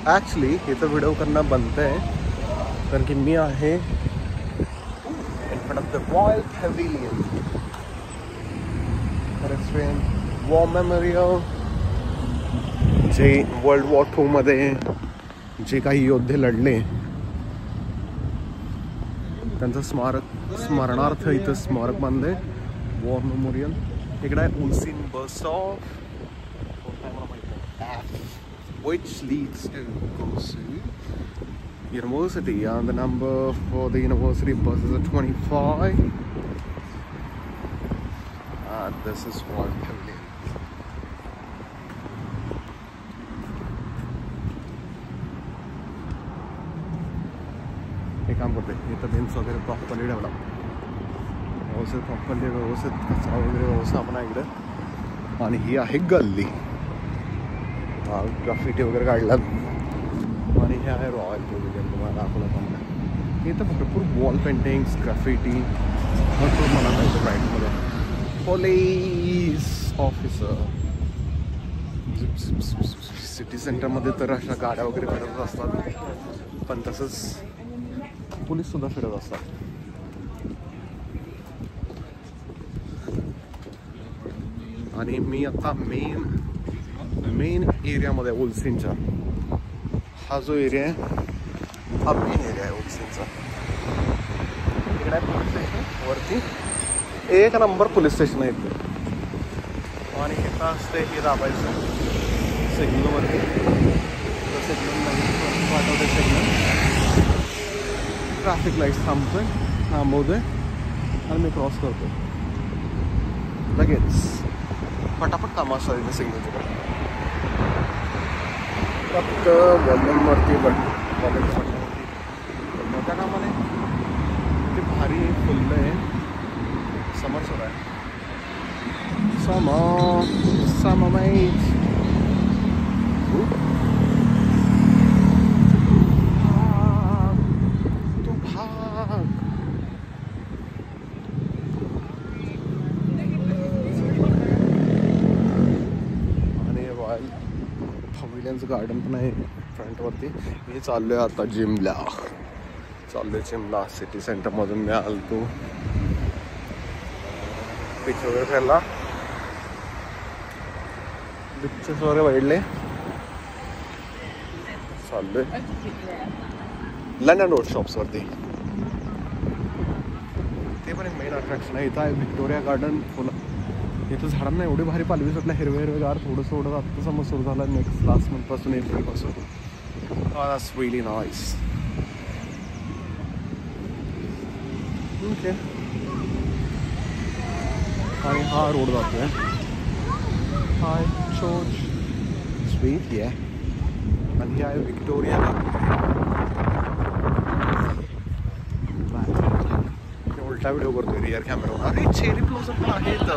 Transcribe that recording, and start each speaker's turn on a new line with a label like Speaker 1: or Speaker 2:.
Speaker 1: Actually इथं video करणं बनतं आहे कारण की मी आहे in front of the Royal Pavilion restaurant war memorial. जे वर्ल्ड वॉर 2 मध्ये जे काही योद्धे लढले त्यांचं स्मरणार्थ इथं स्मारक बांधले वॉर मेमोरियल. इकडे आहे उल्सीन bus stop which leads to Gosu University, and the number for the university bus is a 25, and this is Royal Pavilion. एक काम करते इथं बेंच वगैरे प्रॉपरली डेव्हलप व्यवस्थित कचरा वगैरे व्यवस्थापन आहे इकडं. आणि ही आहे गल्ली. ग्राफिटी वगैरे काढलात. आणि हे आहे रॉयल पॅव्हिलियन. तुम्हाला दाखवलं पण इथं भरपूर वॉल पेंटिंग्स ग्राफिटी भरपूर मला पाहिजे राईटमध्ये. पोलीस ऑफिसर सिटी सेंटरमध्ये तर अशा गाड्या वगैरे फिरत असतात पण तसंच पोलीससुद्धा फिरत असतात. आणि मी आता मेन एरियामध्ये उल्सीनच्या हा जो एरिया आहे हा मेन एरिया आहे उल्सीनचा. इकडे आहे पोलीस स्टेशन वरती 1 नंबर पोलीस स्टेशन आहे इथे. आणि इथं असते हे दाबायचं सिग्नलवरती सिग्नल नाही पाठवते सिग्नल ट्रॅफिक लाईट्स थांबवतोय आणि मी क्रॉस करतो लगेच पटापट कामं असतात इथे सिग्नलकडे. फक्त वॉल्यूमवरती वॉल्यूमवरती मोठ्या कामाने ते भारी फुललं आहे. समर सुरू आहे. समर माईट तू भाग. आणि रॉयल पॅव्हिलियनचं गार्डन पण आहे फ्रंटवरती. मी चाललोय आता जिमला. सिटी सेंटरमधून मी आलतो बीच वगैरे फिरला. बीचेस वगैरे वाढले. चाललोय लंडन रोड शॉप्सवरती. ते पण एक मेन अट्रॅक्शन आहे. इथं आहे व्हिक्टोरिया गार्डन. इथं झाडांना एवढी भारी पालवी सुटल्या हिरवेगार. थोडं आत्ता समज सुरू झालं लास्ट मंथपासून एप्रिलपासून. That's really nice. ओके. आणि हा रोड जातोय हाय चर्च स्ट्रीट या. आणि ही आहे व्हिक्टोरिया. उलटा व्हिडिओ करतोय रिअर कॅमेरा. अरे चेरी ब्लॉसम पण आहेत.